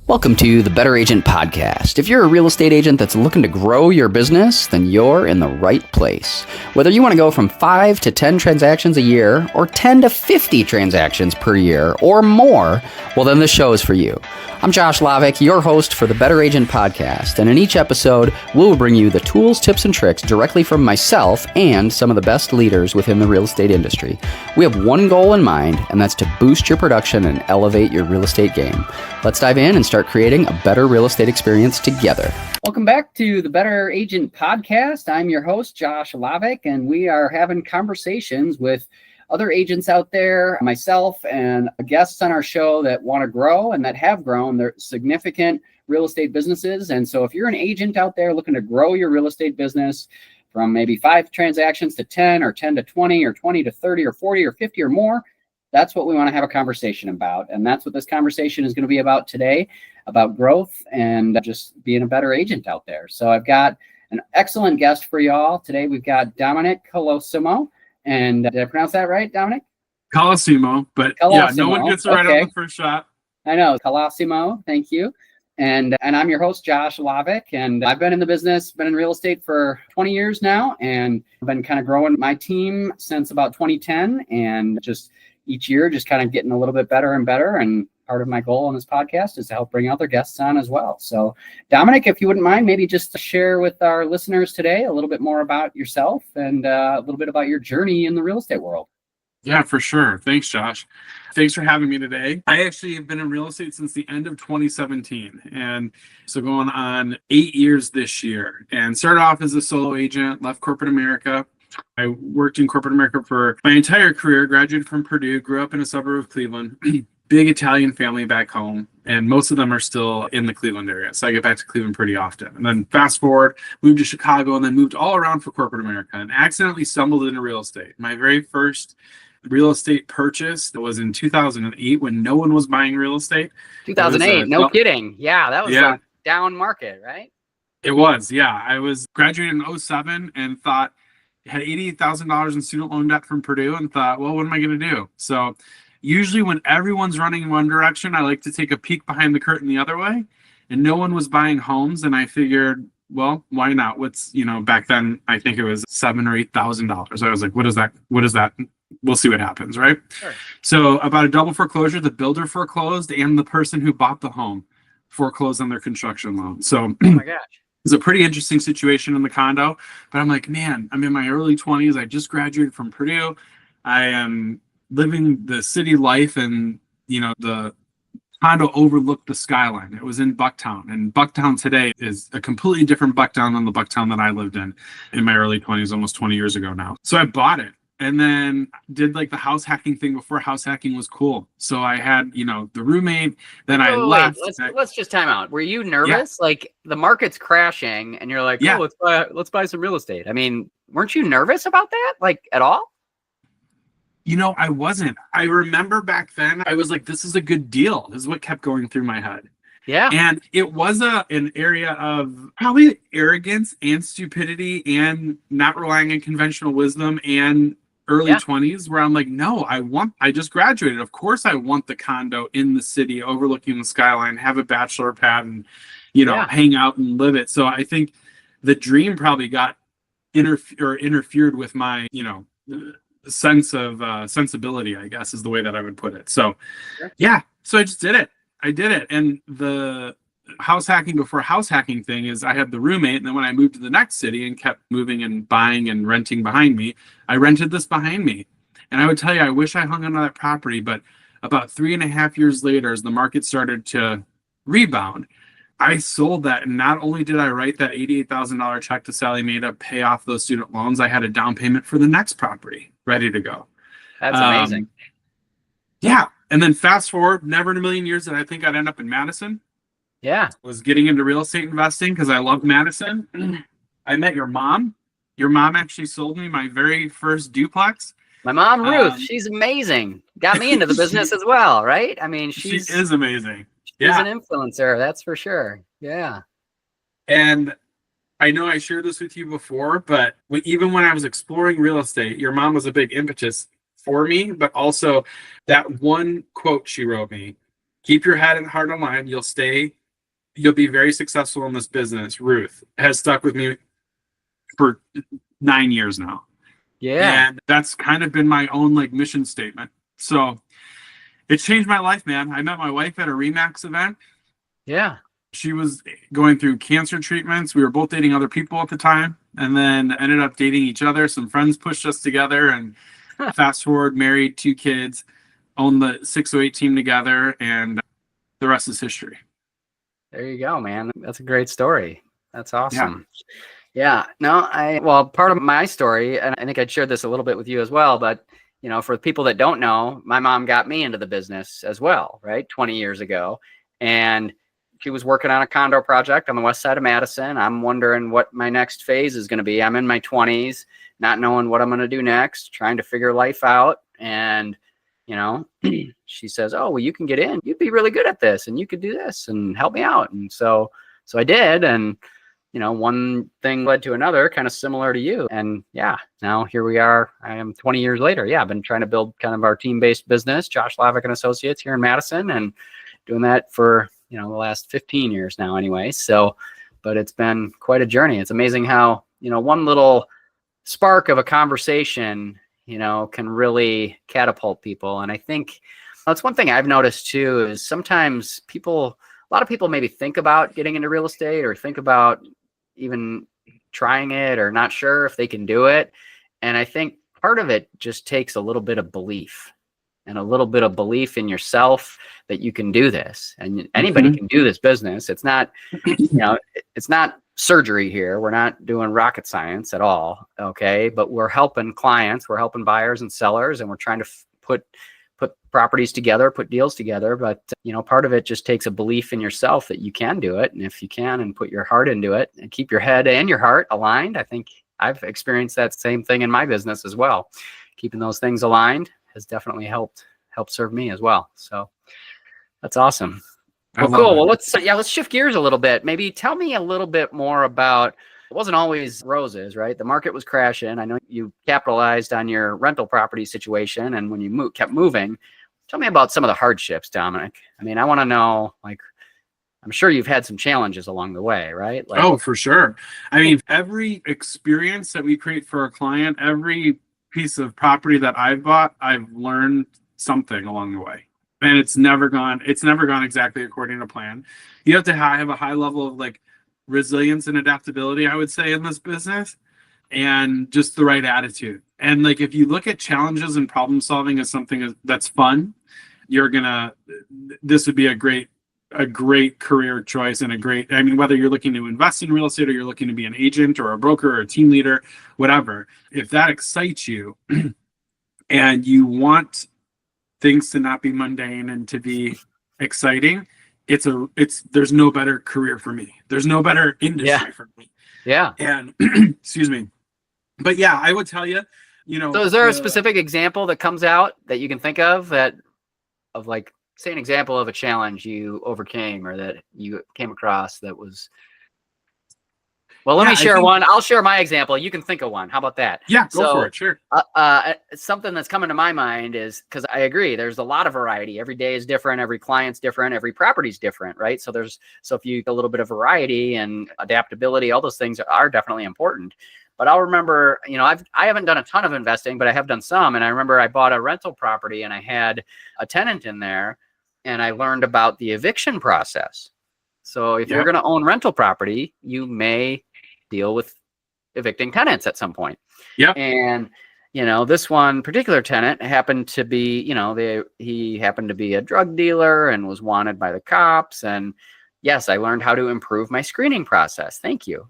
Welcome to the Better Agent Podcast. If you're a real estate agent that's looking to grow your business, then you're in the right place. Whether you want to go from 5 to 10 transactions a year, or 10 to 50 transactions per year, or more, well, then this show is for you. I'm Josh Lovik, your host for the Better Agent Podcast, and in each episode, we'll bring you the tools, tips, and tricks directly from myself and some of the best leaders within the real estate industry. We have one goal in mind, and that's to boost your production and elevate your real estate game. Let's dive in and start creating a better real estate experience together. Welcome back to the Better Agent Podcast. I'm your host, Josh Lovik, and we are having conversations with other agents out there, myself and guests on our show that want to grow and that have grown their significant real estate businesses. And so if you're an agent out there looking to grow your real estate business from maybe 5 transactions to 10 or 10 to 20 or 20 to 30 or 40 or 50 or more, that's what we want to have a conversation about. And that's what this conversation is going to be about today, about growth and just being a better agent out there. So I've got an excellent guest for y'all. Today we've got Dominic Colosimo. And did I pronounce that right, Dominic? Colosimo, but Colosimo. Yeah, no one gets it right Okay. on the first shot. I know, Colosimo, thank you. And I'm your host, Josh Lovik, and I've been in the business, been in real estate for 20 years now, and I've been kind of growing my team since about 2010, and just each year just kind of getting a little bit better and better. And part of my goal on this podcast is to help bring other guests on as well. So Dominic, if you wouldn't mind, maybe just to share with our listeners today a little bit more about yourself and a little bit about your journey in the real estate world. Yeah, for sure. Thanks, Josh. Thanks for having me today. I actually have been in real estate since the end of 2017. And so going on 8 years this year, and started off as a solo agent, left corporate America. I worked in corporate America for my entire career, graduated from Purdue, grew up in a suburb of Cleveland. Big Italian family back home, and most of them are still in the Cleveland area. So I get back to Cleveland pretty often. And then fast forward, moved to Chicago, and then moved all around for corporate America and accidentally stumbled into real estate. My very first real estate purchase was in 2008 when no one was buying real estate. 2008, no kidding. Yeah, that was a down market, right? It was, yeah. I was graduated in 2007 and thought, had $88,000 in student loan debt from Purdue and thought, well, what am I going to do? So usually when everyone's running in one direction, I like to take a peek behind the curtain the other way, and no one was buying homes. And I figured, well, why not? Back then, I think it was $7,000 or $8,000. I was like, what is that? We'll see what happens. Right. Sure. So about a double foreclosure, the builder foreclosed and the person who bought the home foreclosed on their construction loan. So oh my gosh. It was a pretty interesting situation in the condo, but I'm like, man, I'm in my early 20s. I just graduated from Purdue. I am living the city life, and the condo overlooked the skyline. It was in Bucktown, and Bucktown today is a completely different Bucktown than the Bucktown that I lived in my early 20s, almost 20 years ago now. So I bought it and then did like the house hacking thing before house hacking was cool. So I had, the roommate, then I left. Let's just time out. Were you nervous? Yeah. Like the market's crashing and you're like, yeah, let's buy some real estate. I mean, weren't you nervous about that? Like at all? I wasn't. I remember back then, I was like, this is a good deal. This is what kept going through my head. Yeah. And it was an area of probably arrogance and stupidity and not relying on conventional wisdom and early 20s where I'm like, no, I just graduated. Of course I want the condo in the city overlooking the skyline, have a bachelor pad and, hang out and live it. So I think the dream probably got interfered with my, sense of sensibility, I guess is the way that I would put it. So so I just did it. I did it. And the house hacking before house hacking thing is I had the roommate, and then when I moved to the next city and kept moving and buying and renting behind me, I rented this behind me. And I would tell you, I wish I hung on to that property, but about 3.5 years later, as the market started to rebound, I sold that. And not only did I write that $88,000 check to Sally Mae to pay off those student loans, I had a down payment for the next property ready to go. That's amazing. Yeah. And then fast forward, never in a million years did I think I'd end up in Madison. Yeah. Was getting into real estate investing because I love Madison. I met your mom. Your mom actually sold me my very first duplex. My mom, Ruth, she's amazing. Got me into the business as well, right? I mean, she is amazing. She's an influencer, that's for sure. Yeah. And I know I shared this with you before, but even when I was exploring real estate, your mom was a big impetus for me, but also that one quote she wrote me Keep your head and heart aligned. You'll be very successful in this business. Ruth has stuck with me for 9 years now. Yeah. And that's kind of been my own like mission statement. So it's changed my life, man. I met my wife at a Remax event. Yeah. She was going through cancer treatments. We were both dating other people at the time, and then ended up dating each other. Some friends pushed us together, and fast forward, married, 2 kids, own the 608 team together, and the rest is history. There you go, man. That's a great story. That's awesome. Yeah. No, well, part of my story, and I think I'd shared this a little bit with you as well, but for people that don't know, my mom got me into the business as well, right? 20 years ago. And she was working on a condo project on the west side of Madison. I'm wondering what my next phase is going to be. I'm in my 20s, not knowing what I'm going to do next, trying to figure life out. And, she says, oh, well, you can get in. You'd be really good at this, and you could do this and help me out. And so I did. And, one thing led to another, kind of similar to you. And yeah, now here we are. I am 20 years later. Yeah, I've been trying to build kind of our team-based business, Josh Lovik and Associates here in Madison, and doing that for the last 15 years now anyway. So, but it's been quite a journey. It's amazing how, one little spark of a conversation, can really catapult people. And I think that's one thing I've noticed too, is sometimes a lot of people maybe think about getting into real estate or think about even trying it or not sure if they can do it. And I think part of it just takes a little bit of belief. And a little bit of belief in yourself that you can do this, and anybody can do this business. It's not, it's not surgery here. We're not doing rocket science at all. Okay. But we're helping clients, we're helping buyers and sellers, and we're trying to put properties together, put deals together. But, part of it just takes a belief in yourself that you can do it. And if you can, and put your heart into it and keep your head and your heart aligned, I think I've experienced that same thing in my business as well. Keeping those things aligned has definitely helped serve me as well. So that's awesome. Well, cool. Well, let's shift gears a little bit. Maybe tell me a little bit more about, it wasn't always roses, right? The market was crashing. I know you capitalized on your rental property situation, and when you kept moving. Tell me about some of the hardships, Dominic. I mean, I want to know, I'm sure you've had some challenges along the way, right? Oh, for sure. I mean, every experience that we create for a client, every piece of property that I've bought, I've learned something along the way, and it's never gone exactly according to plan. You have to have a high level of resilience and adaptability, I would say, in this business, and just the right attitude. And if you look at challenges and problem solving as something that's fun, this would be a great career choice, and whether you're looking to invest in real estate or you're looking to be an agent or a broker or a team leader, whatever, if that excites you and you want things to not be mundane and to be exciting, there's no better career for me. There's no better industry for me. Yeah. And excuse me. But yeah, I would tell you, so is there a specific example that comes out that you can think of say an example of a challenge you overcame or that you came across that was, well, let me share one. I'll share my example. You can think of one. How about that? Yeah, go for it. Sure. Something that's coming to my mind is, because I agree, there's a lot of variety. Every day is different. Every client's different. Every property's different, right? So if you a little bit of variety and adaptability, all those things are definitely important. But I'll remember, I haven't done a ton of investing, but I have done some. And I remember I bought a rental property and I had a tenant in there, and I learned about the eviction process. So if you're going to own rental property, you may deal with evicting tenants at some point. Yeah. And, this one particular tenant happened to be, he happened to be a drug dealer and was wanted by the cops. And yes, I learned how to improve my screening process. Thank you.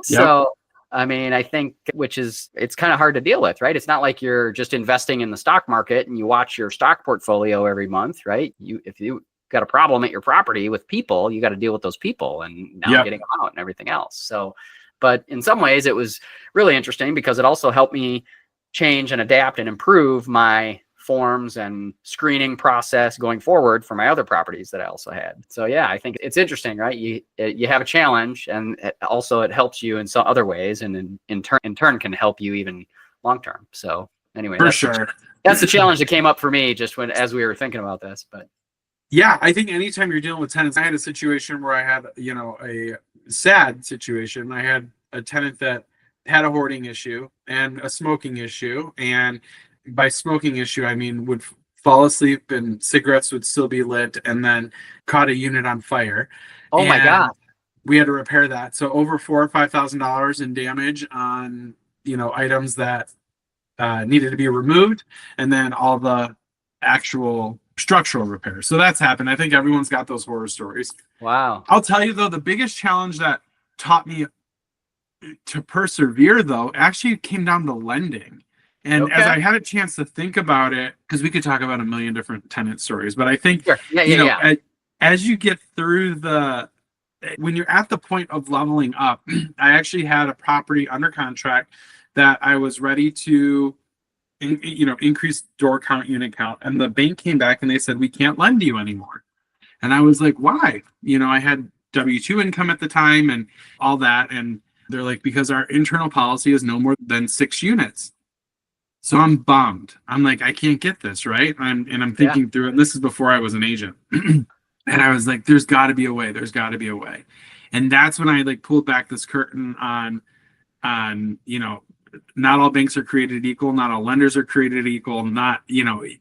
So, I think, it's kind of hard to deal with, right? It's not like you're just investing in the stock market and you watch your stock portfolio every month, right? If you got a problem at your property with people, you got to deal with those people and now getting them out and everything else. So, but in some ways it was really interesting because it also helped me change and adapt and improve my forms and screening process going forward for my other properties that I also had. So yeah, I think it's interesting, right? You have a challenge, and it helps you in some other ways, and in turn can help you even long term. So anyway, for sure, that's the challenge that came up for me just as we were thinking about this. But Yeah, I think anytime you're dealing with tenants, I had a situation where I had, a sad situation. I had a tenant that had a hoarding issue and a smoking issue. And by smoking issue, I mean would fall asleep and cigarettes would still be lit and then caught a unit on fire. Oh my And God. we had to repair that. So over $4,000 or $5,000 in damage on, items that needed to be removed, and then all the actual structural repairs. So that's happened. I think everyone's got those horror stories. Wow. I'll tell you though, the biggest challenge that taught me to persevere though actually came down to lending. And Okay. as I had a chance to think about it, because we could talk about a million different tenant stories, but I think Sure. Yeah. as you get through when you're at the point of leveling up, I actually had a property under contract that I was ready to increase door count, unit count, and the bank came back and they said we can't lend you anymore. And I was like, why? I had W-2 income at the time and all that, and they're like, because our internal policy is no more than 6 units. So I'm bummed. I'm like, I can't get this right. I'm thinking through it, and this is before I was an agent. And I was like, there's got to be a way. There's got to be a way. And that's when I pulled back this curtain on not all banks are created equal, not all lenders are created equal,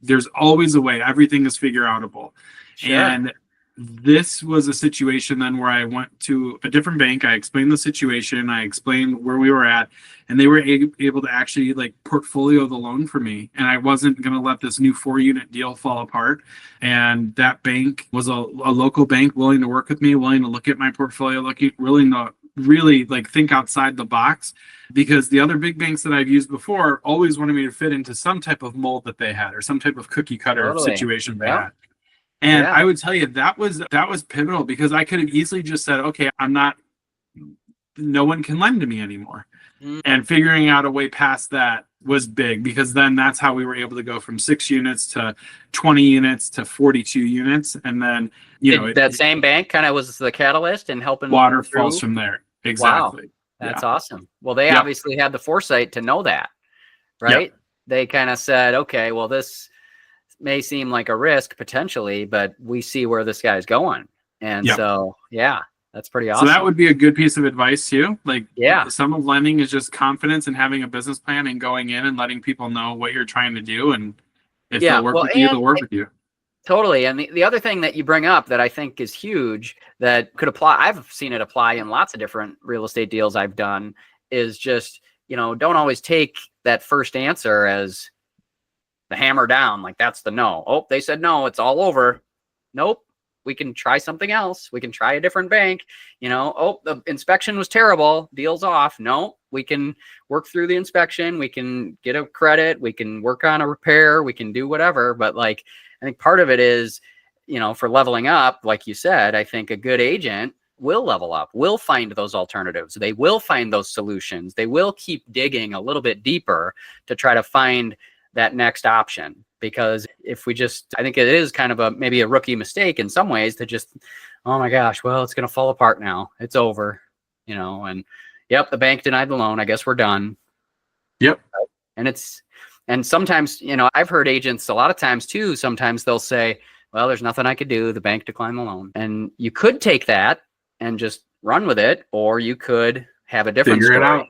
there's always a way. Everything is figure outable. Sure. And this was a situation then where I went to a different bank. I explained the situation. I explained where we were at, and they were able to actually portfolio the loan for me. And I wasn't going to let this new 4-unit deal fall apart. And that bank was a local bank willing to work with me, willing to look at my portfolio, willing to really think outside the box, because the other big banks that I've used before always wanted me to fit into some type of mold that they had or some type of cookie cutter situation they had. And I would tell you that was pivotal, because I could have easily just said, okay, no one can lend to me anymore. And figuring out a way past that was big, because then that's how we were able to go from 6 units to 20 units to 42 units. And then, that same bank kind of was the catalyst in helping waterfalls from there. Exactly. Wow. That's awesome. Well, they obviously had the foresight to know that, right? Yep. They kind of said, okay, well, this may seem like a risk potentially, but we see where this guy's going. And so, that's pretty awesome. So that would be a good piece of advice too. Some of lending is just confidence and having a business plan and going in and letting people know what you're trying to do. And if they'll work with you, they'll work with you. Totally. And the other thing that you bring up that I think is huge that could apply, I've seen it apply in lots of different real estate deals I've done, is just, don't always take that first answer as the hammer down. That's the no. Oh, they said no, it's all over. Nope. We can try something else. We can try a different bank. Oh, the inspection was terrible. Deal's off. No, we can work through the inspection. We can get a credit. We can work on a repair. We can do whatever. But I think part of it is, for leveling up, like you said, I think a good agent will level up, will find those alternatives. They will find those solutions. They will keep digging a little bit deeper to try to find that next option. Because if we I think it is kind of maybe a rookie mistake in some ways to just, oh my gosh, well, it's going to fall apart now. It's over, and the bank denied the loan. I guess we're done. Yep. And sometimes, I've heard agents a lot of times too, sometimes they'll say, well, there's nothing I could do. The bank declined the loan. And you could take that and just run with it, or you could have a different story. Figure it out.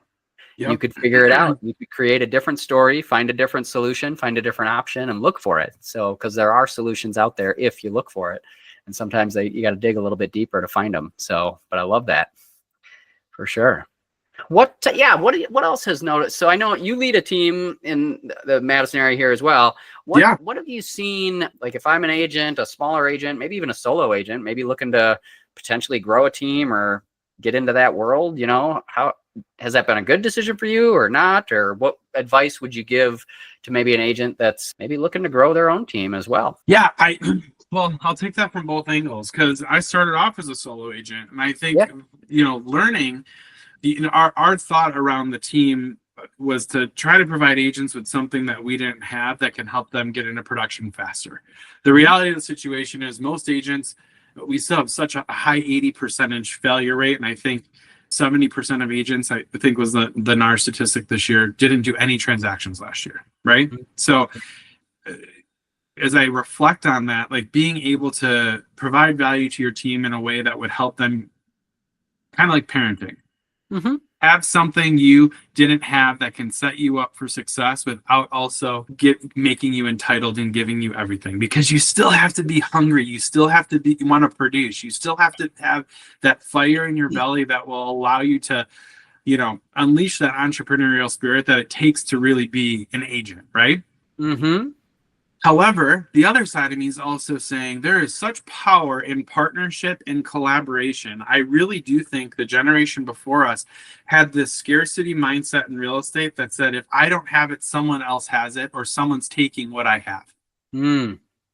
Yep. You could figure it out. You could create a different story, find a different solution, find a different option, and look for it. So, because there are solutions out there if you look for it. And sometimes you got to dig a little bit deeper to find them. So, but I love that for sure. What else has noticed? So I know you lead a team in the Madison area here as well. What have you seen? If I'm an agent, a smaller agent, maybe even a solo agent, maybe looking to potentially grow a team or get into that world, how has that been a good decision for you or not? Or what advice would you give to maybe an agent that's maybe looking to grow their own team as well? Yeah, I'll take that from both angles, because I started off as a solo agent, and I think, learning, our thought around the team was to try to provide agents with something that we didn't have that can help them get into production faster. The reality of the situation is most agents, we still have such a high 80% failure rate. And I think 70% of agents, I think was the NAR statistic this year, didn't do any transactions last year. Right. So as I reflect on that, like being able to provide value to your team in a way that would help them, kind of like parenting. Mm-hmm. Have something you didn't have that can set you up for success without also making you entitled and giving you everything, because you still have to be hungry. You still have to want to produce. You still have to have that fire in your belly that will allow you to, unleash that entrepreneurial spirit that it takes to really be an agent, right? Mm-hmm. However, the other side of me is also saying there is such power in partnership and collaboration. I really do think the generation before us had this scarcity mindset in real estate that said, if I don't have it, someone else has it, or someone's taking what I have.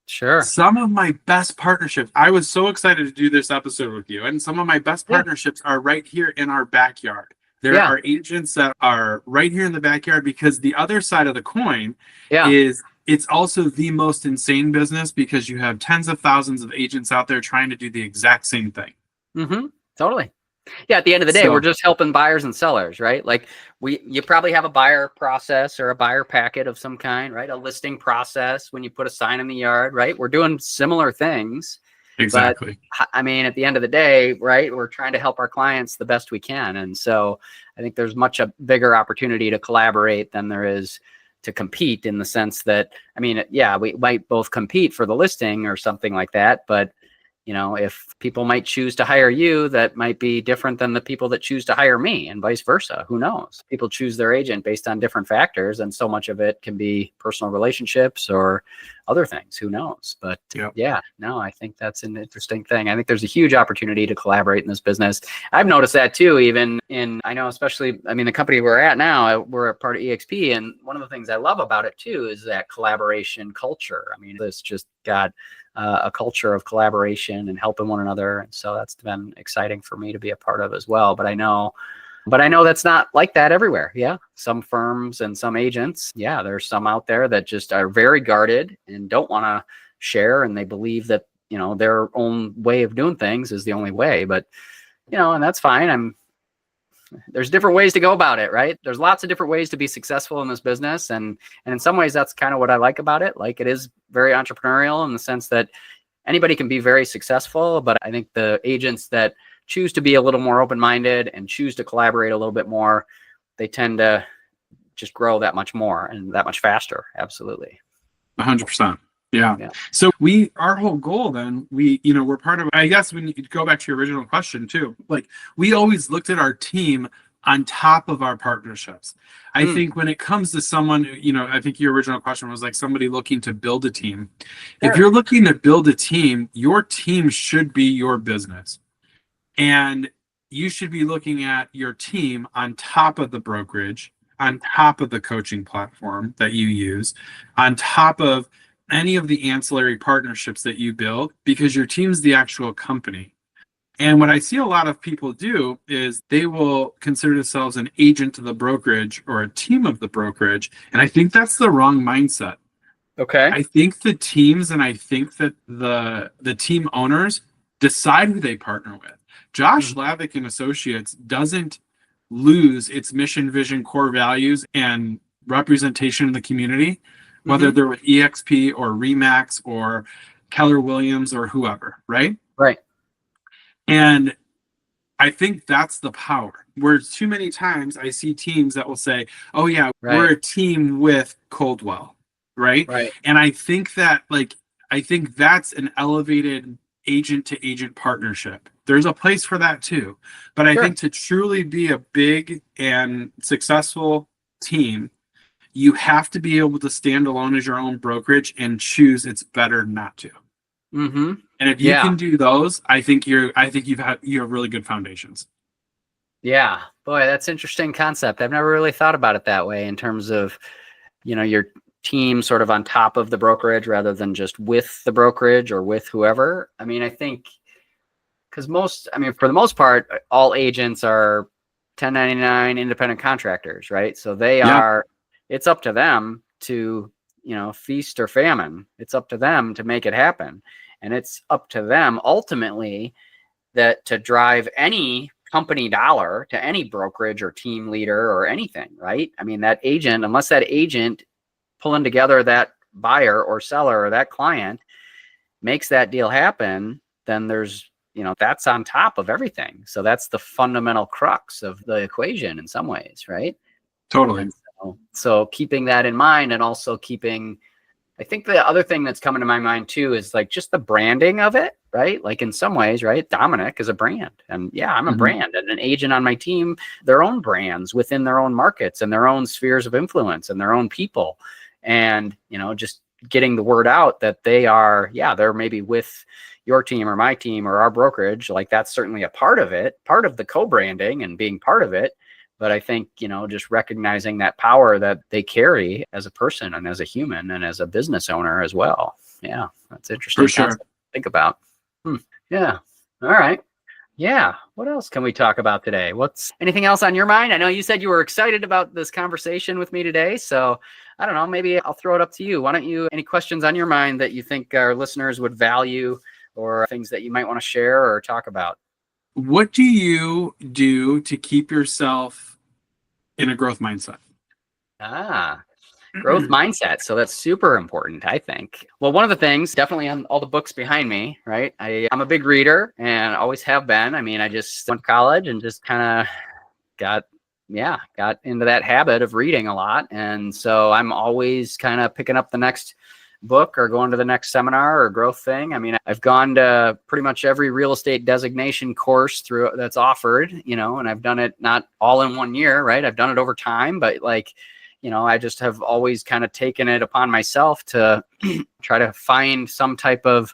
Sure. Some of my best partnerships, I was so excited to do this episode with you, and some of my best partnerships are right here in our backyard. There are agents that are right here in the backyard, because the other side of the coin is it's also the most insane business, because you have tens of thousands of agents out there trying to do the exact same thing. Mm-hmm. Totally. Yeah. At the end of the day, we're just helping buyers and sellers, right? Like you probably have a buyer process or a buyer packet of some kind, right? A listing process when you put a sign in the yard, right? We're doing similar things. Exactly. But, I mean, at the end of the day, right, we're trying to help our clients the best we can. And so I think there's much a bigger opportunity to collaborate than there is to compete, in the sense that, I mean, we might both compete for the listing or something like that, but if people might choose to hire you, that might be different than the people that choose to hire me, and vice versa. Who knows? People choose their agent based on different factors, and so much of it can be personal relationships or other things. Who knows? But I think that's an interesting thing. I think there's a huge opportunity to collaborate in this business. I've noticed that too, even I know, especially, I mean, the company we're at now, we're a part of EXP. And one of the things I love about it too is that collaboration culture. I mean, it's just got a culture of collaboration and helping one another. And so that's been exciting for me to be a part of as well. But I know that's not like that everywhere. Yeah. Some firms and some agents. Yeah. There's some out there that just are very guarded and don't want to share. And they believe that, their own way of doing things is the only way. But, and that's fine. There's different ways to go about it, right? There's lots of different ways to be successful in this business. And in some ways, that's kind of what I like about it. Like, it is very entrepreneurial in the sense that anybody can be very successful, but I think the agents that choose to be a little more open-minded and choose to collaborate a little bit more, they tend to just grow that much more and that much faster. Absolutely. 100%. Yeah. So our whole goal then, we're part of, I guess when you go back to your original question too, like, we always looked at our team on top of our partnerships. I think when it comes to someone, I think your original question was like somebody looking to build a team. Sure. If you're looking to build a team, your team should be your business. And you should be looking at your team on top of the brokerage, on top of the coaching platform that you use, on top of any of the ancillary partnerships that you build, because your team's the actual company. And what I see a lot of people do is they will consider themselves an agent to the brokerage or a team of the brokerage. And I think that's the wrong mindset. Okay. I think the teams, and I think that the team owners decide who they partner with. Josh Lovik and Associates doesn't lose its mission, vision, core values, and representation in the community, whether they're with EXP or Remax or Keller Williams or whoever, right? Right. And I think that's the power. Where too many times I see teams that will say, oh yeah, we're a team with Coldwell, right? Right. And I think that, I think that's an elevated agent to agent partnership. There's a place for that too. But I think to truly be a big and successful team, you have to be able to stand alone as your own brokerage and choose it's better not to. Mm-hmm. And if you can do those, I think you have really good foundations. Yeah, boy, that's interesting concept. I've never really thought about it that way, in terms of, your team sort of on top of the brokerage rather than just with the brokerage or with whoever. I mean, I think because for the most part, all agents are 1099 independent contractors, right? So they are. It's up to them to, feast or famine. It's up to them to make it happen. And it's up to them ultimately to drive any company dollar to any brokerage or team leader or anything, right? I mean, that agent, unless that agent pulling together that buyer or seller or that client makes that deal happen, then there's, that's on top of everything. So that's the fundamental crux of the equation in some ways, right? Totally. And so keeping that in mind, and also keeping, I think the other thing that's coming to my mind too is like just the branding of it, right? Like in some ways, right? Dominic is a brand, and yeah, I'm a brand, and an agent on my team, their own brands within their own markets and their own spheres of influence and their own people. And, just getting the word out that they're maybe with your team or my team or our brokerage, like that's certainly a part of it, part of the co-branding and being part of it. But I think, just recognizing that power that they carry as a person and as a human and as a business owner as well. Yeah, that's interesting. For sure. To think about. Yeah. All right. Yeah. What else can we talk about today? Anything else on your mind? I know you said you were excited about this conversation with me today. So I don't know, maybe I'll throw it up to you. Why don't you, any questions on your mind that you think our listeners would value, or things that you might want to share or talk about? What do you do to keep yourself in a growth mindset? Growth mindset. So that's super important, I think. Well, one of the things definitely on all the books behind me, right? I'm a big reader and always have been. I mean, I just went to college and just kind of got into that habit of reading a lot. And so I'm always kind of picking up the next book or going to the next seminar or growth thing. I mean, I've gone to pretty much every real estate designation course through that's offered, and I've done it not all in 1 year, right? I've done it over time, but I just have always kind of taken it upon myself to try to find some type of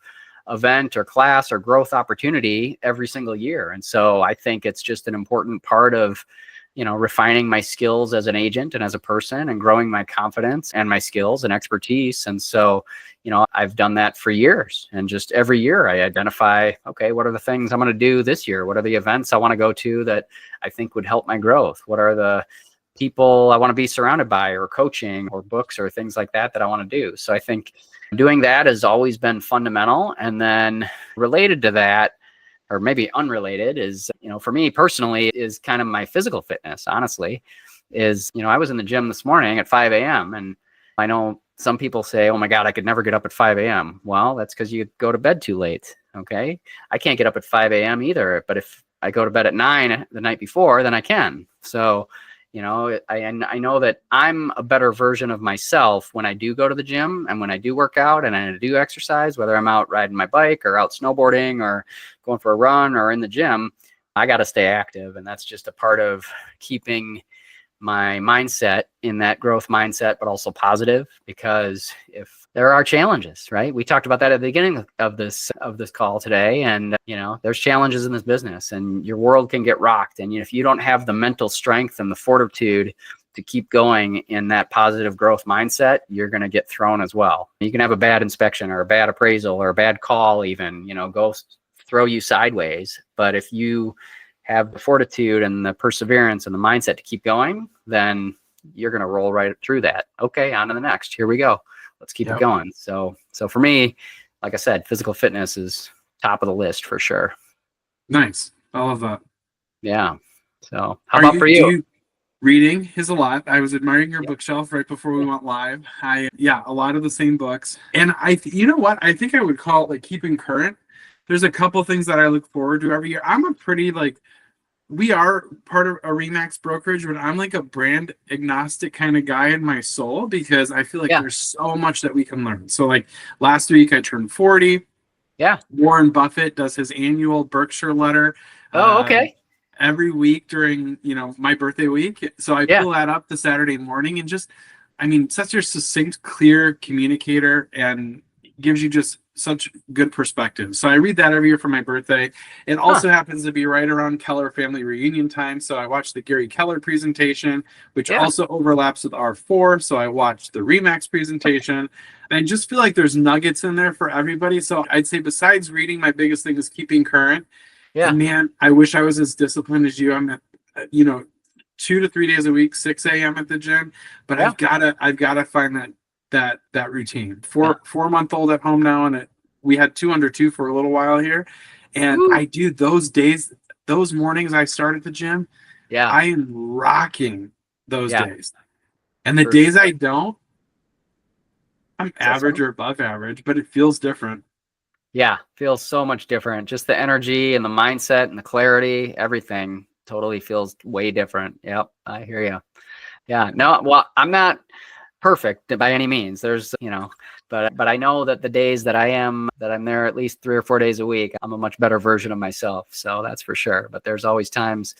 event or class or growth opportunity every single year. And so I think it's just an important part of, refining my skills as an agent and as a person, and growing my confidence and my skills and expertise. And so, I've done that for years, and just every year I identify, okay, what are the things I'm going to do this year? What are the events I want to go to that I think would help my growth? What are the people I want to be surrounded by, or coaching or books or things like that I want to do? So I think doing that has always been fundamental. And then related to that, or maybe unrelated, is, for me personally, is kind of my physical fitness, honestly, is, I was in the gym this morning at 5 a.m. And I know some people say, oh my God, I could never get up at 5 a.m. Well, that's because you go to bed too late. Okay. I can't get up at 5 a.m. either, but if I go to bed at 9 the night before, then I can. So, I know that I'm a better version of myself when I do go to the gym and when I do work out and I do exercise, whether I'm out riding my bike or out snowboarding or going for a run or in the gym. I got to stay active. And that's just a part of keeping my mindset in that growth mindset, but also positive, because if there are challenges, right? We talked about that at the beginning of this call today. And, there's challenges in this business, and your world can get rocked. And if you don't have the mental strength and the fortitude to keep going in that positive growth mindset, you're going to get thrown as well. You can have a bad inspection or a bad appraisal or a bad call, even, go throw you sideways. But if you have the fortitude and the perseverance and the mindset to keep going, then you're going to roll right through that. Okay, on to the next. Here we go. Let's keep it going. So for me, like I said, physical fitness is top of the list for sure. Nice. I love that. Yeah. So how about for you? Reading is a lot. I was admiring your bookshelf right before we went live. A lot of the same books. And you know what? I think I would call it like keeping current. There's a couple things that I look forward to every year. I'm a pretty we are part of a Remax brokerage, but I'm like a brand agnostic kind of guy in my soul, because I feel like there's so much that we can learn. So like last week I turned 40. Yeah. Warren Buffett does his annual Berkshire letter. Oh, okay. Every week during, my birthday week. So I pull that up the Saturday morning, and just, such a succinct, clear communicator, and gives you just such good perspective. So I read that every year for my birthday. It also happens to be right around Keller family reunion time. So I watched the Gary Keller presentation, which also overlaps with R4. So I watched the Remax presentation. And I just feel like there's nuggets in there for everybody. So I'd say besides reading, my biggest thing is keeping current. Yeah. And man, I wish I was as disciplined as you. I'm at, 2 to 3 days a week, 6 a.m. at the gym. But I've gotta find that routine. 4-month-old at home now, and we had 2 under 2 for a little while here, and I do those days, those mornings I start at the gym. I am rocking those days, and the days I don't, I'm average or above average, but it feels different. Yeah, feels so much different. Just the energy and the mindset and the clarity, everything totally feels way different. Yep, I hear you. Yeah, no, well, I'm not perfect by any means. There's, but I know that the days that I'm there at least 3 or 4 days a week, I'm a much better version of myself. So that's for sure. But there's always times,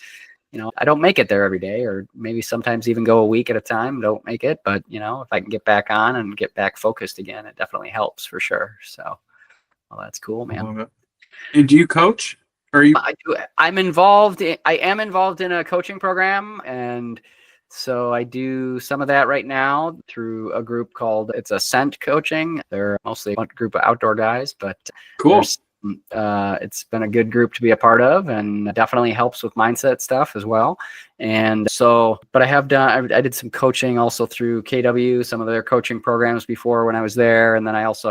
I don't make it there every day, or maybe sometimes even go a week at a time, don't make it. But, if I can get back on and get back focused again, it definitely helps for sure. So, well, that's cool, man. I love it. And do you coach? Or are you? I do. I am involved in a coaching program, and so I do some of that right now through a group called Ascent Coaching. They're mostly a group of outdoor guys, but Cool. It's been a good group to be a part of, and definitely helps with mindset stuff as well. And so, but I did some coaching also through KW, some of their coaching programs before when I was there. And then I also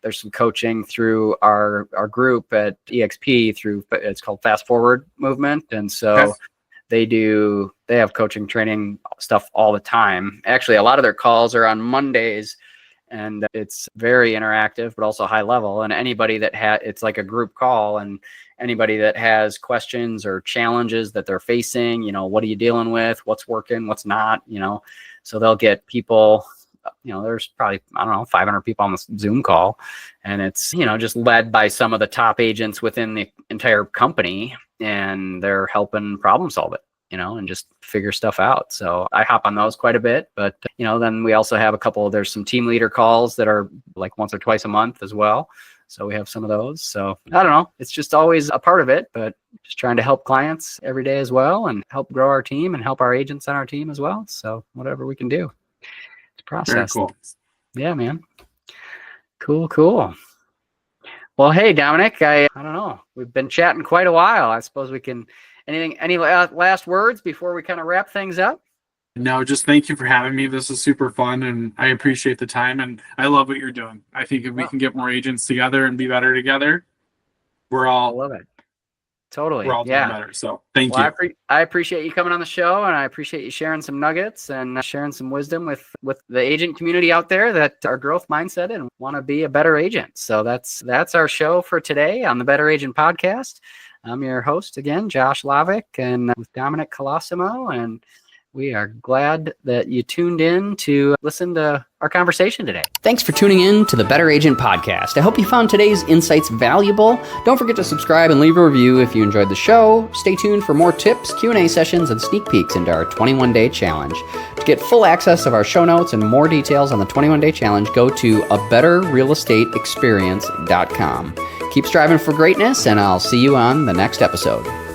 there's some coaching through our group at EXP it's called Fast Forward Movement. And so they have coaching training stuff all the time. Actually, a lot of their calls are on Mondays, and it's very interactive, but also high level. And anybody that it's like a group call, and anybody that has questions or challenges that they're facing, what are you dealing with? What's working? What's not? So they'll get people, there's probably, 500 people on this Zoom call, and it's, just led by some of the top agents within the entire company, and they're helping problem solve it, and just figure stuff out. So I hop on those quite a bit, but, then we also have there's some team leader calls that are like once or twice a month as well. So we have some of those. So I don't know, it's just always a part of it, but just trying to help clients every day as well, and help grow our team and help our agents on our team as well. So whatever we can do. Process. Very cool. Yeah, man. Cool. Well, hey, Dominic, I don't know. We've been chatting quite a while. I suppose we can, any last words before we kind of wrap things up? No, just thank you for having me. This is super fun, and I appreciate the time, and I love what you're doing. I think if we can get more agents together and be better together, I love it. Totally. We're all doing better. So thank you. I appreciate you coming on the show, and I appreciate you sharing some nuggets and sharing some wisdom with the agent community out there that are growth mindset and want to be a better agent. So that's our show for today on the Better Agent Podcast. I'm your host again, Josh Lovik, and with Dominic Colosimo, and we are glad that you tuned in to listen to our conversation today. Thanks for tuning in to the Better Agent Podcast. I hope you found today's insights valuable. Don't forget to subscribe and leave a review if you enjoyed the show. Stay tuned for more tips, Q&A sessions, and sneak peeks into our 21-day challenge. To get full access of our show notes and more details on the 21-day challenge, go to abetterrealestateexperience.com. Keep striving for greatness, and I'll see you on the next episode.